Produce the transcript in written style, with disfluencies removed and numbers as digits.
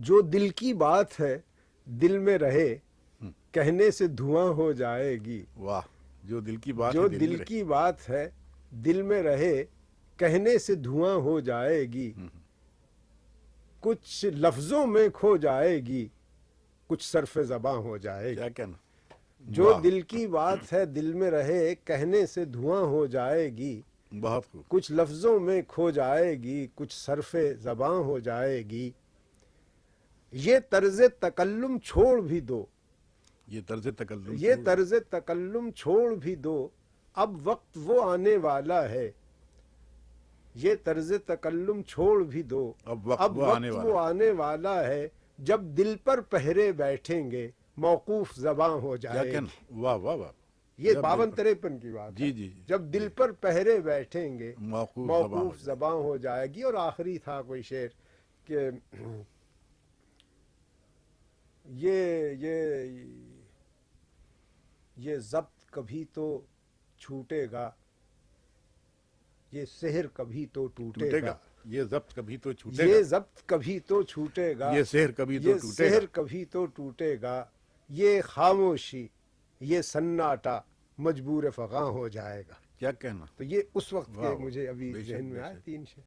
جو دل کی بات ہے دل میں رہے کہنے سے دھواں ہو جائے گی. واہ. جو دل کی بات جو ہے دل کی بات ہے دل میں رہے کہنے سے دھواں ہو جائے گی. کچھ لفظوں میں کھو جائے گی کچھ صرف زباں ہو جائے گی. کیا کہنا. جو واہ. دل کی بات ہے دل میں رہے کہنے سے دھواں ہو جائے گی. بہت خوب. کچھ لفظوں میں کھو جائے گی کچھ صرف زباں ہو جائے گی. یہ طرز تکلم چھوڑ بھی دو یہ طرز تکلم یہ طرز تکلم چھوڑ بھی دو اب وقت وہ آنے والا ہے. یہ طرز تکلم چھوڑ بھی دو اب وقت وہ آنے والا ہے جب دل پر پہرے بیٹھیں گے موقوف زباں ہو کیا جائے گی. کہنا. واہ واہ واہ. یہ 52-53 کی بات ہے. جی جی. جب دل پر پہرے بیٹھیں گے موقوف موقوف زباں ہو جائے گی. اور آخری تھا کوئی شعر کہ یہ ضبط کبھی تو چھوٹے گا یہ سحر کبھی تو ٹوٹے گا. یہ ضبط کبھی تو چھوٹے گا. یہ ضبط کبھی تو چھوٹے گا یہ سحر کبھی تو یہ ٹوٹے گا. سحر کبھی تو ٹوٹے گا. یہ خاموشی یہ سناٹا مجبور فغاں ہو جائے گا. کیا کہنا. تو یہ اس وقت کے واہ. مجھے ابھی بے شک، ذہن بے میں آئے شک. 3 شعر.